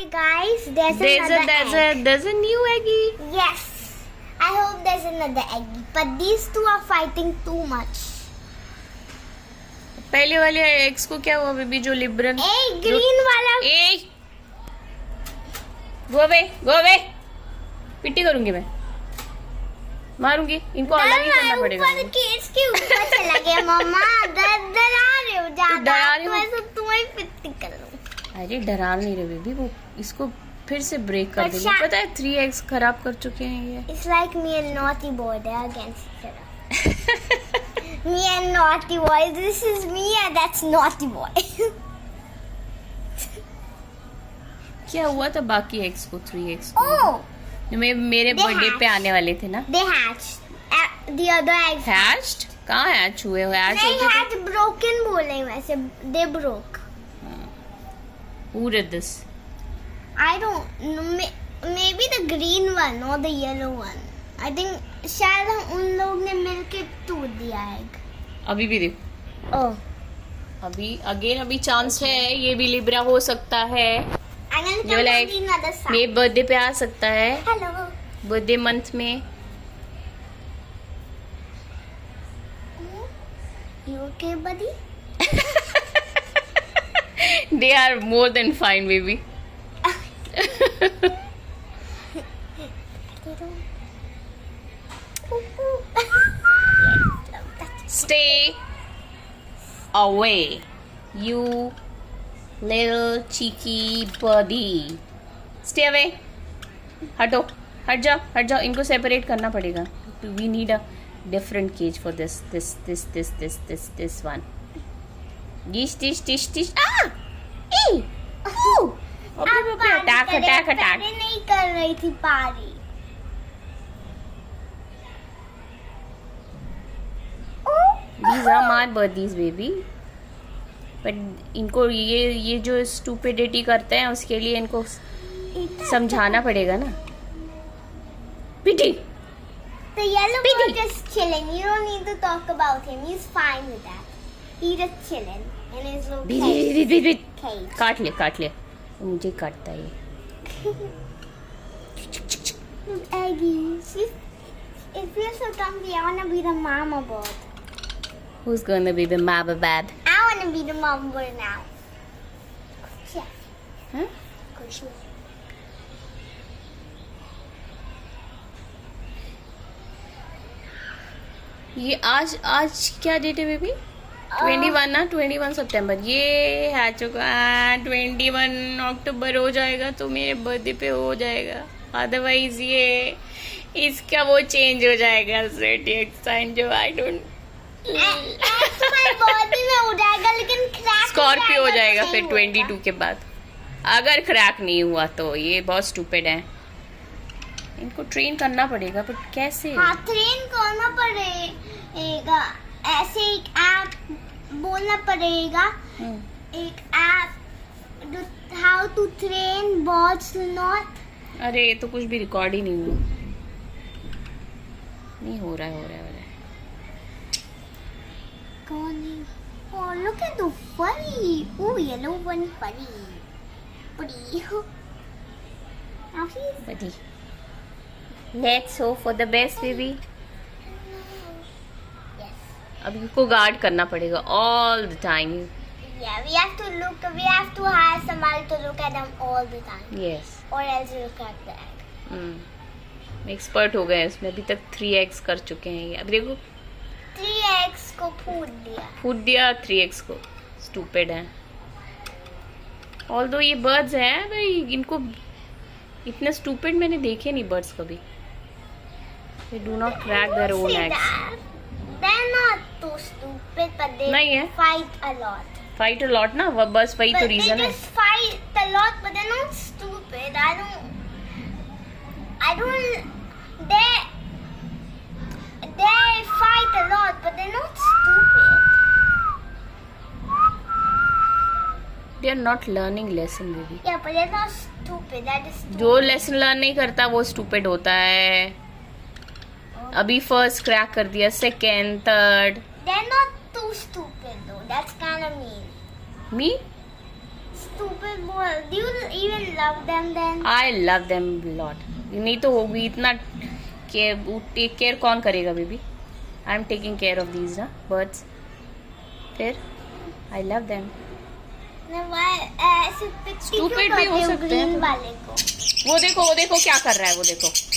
Hi guys, There's a new eggie. Yes, I hope there's another egg. But these two are fighting too much. पहले वाले eggs को क्या हुआ baby? जो Libran green वाला go away पिट्टी करूंगी मैं, मारूंगी इनको, अलग ही करना पड़ेगा। ऊपर केस के ऊपर चला गया मम्मा। डरा रहे हो ज्यादा, तो तुम्हें पिट्टी कर लो। अरे डरा नहीं रहे बेबी, वो इसको फिर से ब्रेक कर देंगे। पता है 3 एग्स खराब कर चुके हैं ये। It's like me and naughty boy, they're against each other. Me and naughty boy, this is me and that's naughty boy. क्या हुआ था बाकी एग्स को? 3 एग्स को Oh, मेरे बर्थडे पे आने वाले थे ना। they hatched. The other eggs hatched? कहाँ हैच हुए? हैच नहीं, होते hatch broken बोले वैसे, they broke. Who did this? I don't know. Maybe the green one or the yellow one. I think शायद उन लोग ने मिलके तोड़ दिया एग। अभी भी देखो। Oh. अभी चांस है, ये भी लिब्रा हो सकता है। I'm gonna जो come like on the other side. मेरे बर्थडे पे आ सकता है, Hello. बर्थडे मंथ में। You okay, buddy? They are more than fine, baby. Stay away, you little cheeky birdie. Stay away. हट जाओ, इनको सेपरेट करना पड़ेगा। We need a different cage for this one. Dish. Ah! Hey! Oh! Attack! नहीं कर रही थी पारी। These are my birdies, baby. But इनको ये जो stupidity करते हैं, उसके लिए इनको समझाना पड़ेगा ना। पिटी। The yellow bird is chilling. You don't need to talk about him. He's fine with that. He's just chilling in his little cage. काट ले, मुझे काटता है ये। Eggie, it feels so comfy. I wanna be the mama bird. Who's gonna be the mama bird? I wanna be the mama bird now. Huh? ये आज क्या date है बेबी? 21 ना, 21 सितंबर। ये है चुका 21 अक्टूबर हो जाएगा तो मेरे बर्थडे पे हो जाएगा। अदरवाइज ये इसका वो चेंज हो जाएगा ज़ोडिएक साइन, जो आई डोंट। बर्थडे में हो जाएगा लेकिन क्रैक स्कॉर्पियो हो जाएगा फिर 22 के बाद, अगर क्रैक नहीं हुआ तो। ये बहुत स्टूपिड है, इनको ट्रेन करना पड़ेगा। पर कैसे? हाँ, ट्रेन करना पड़ेगा। ऐसे एक ऐप बोलना पड़ेगा, एक app how to train birds to not. अरे ये तो कुछ भी रिकॉर्ड ही नहीं हुआ। नहीं हो रहा है। कौन है? Oh, look at the furry. Oh, yellow one furry. Pretty. Now he's buddy. Let's hope for the best, baby. yes. अब इनको गार्ड करना पड़ेगा all the time. Yeah, we have to hire somebody to look at them all the time. Yes. Or else we'll crack the egg. Expert हो गए इसमें। अभी तक 3 eggs कर चुके हैं ये। अब देखो 3 eggs को फूट दिया 3 एग्स को। स्टूपिड है। ऑल्दो ये बर्ड्स हैं भाई, इनको इतने स्टूपिड मैंने देखे नहीं बर्ड्स कभी। They do not crack their own eggs. They're not too stupid, but they नहीं है। fight a lot. Fight a lot ना, बस वही तो रीजन है। They just fight a lot, but they're not stupid. I don't. They fight a lot, but they're not stupid. They are not learning lesson, baby. Yeah, but they're not stupid. They're just stupid. जो lesson learn नहीं करता वो stupid होता है। अभी first crack कर दिया, second, third. They're not too stupid though. That's kind of mean. Me? stupid ball. Do you even love them then? I love them lot. नहीं तो होगी इतना टेक केयर कौन करेगा baby? I am taking care of these ना birds. फिर I love them. ऐसे पिट्टी क्यों Stupid भी हो करते हो सकते हैं. green वाले को? वो देखो क्या कर रहा है वो देखो.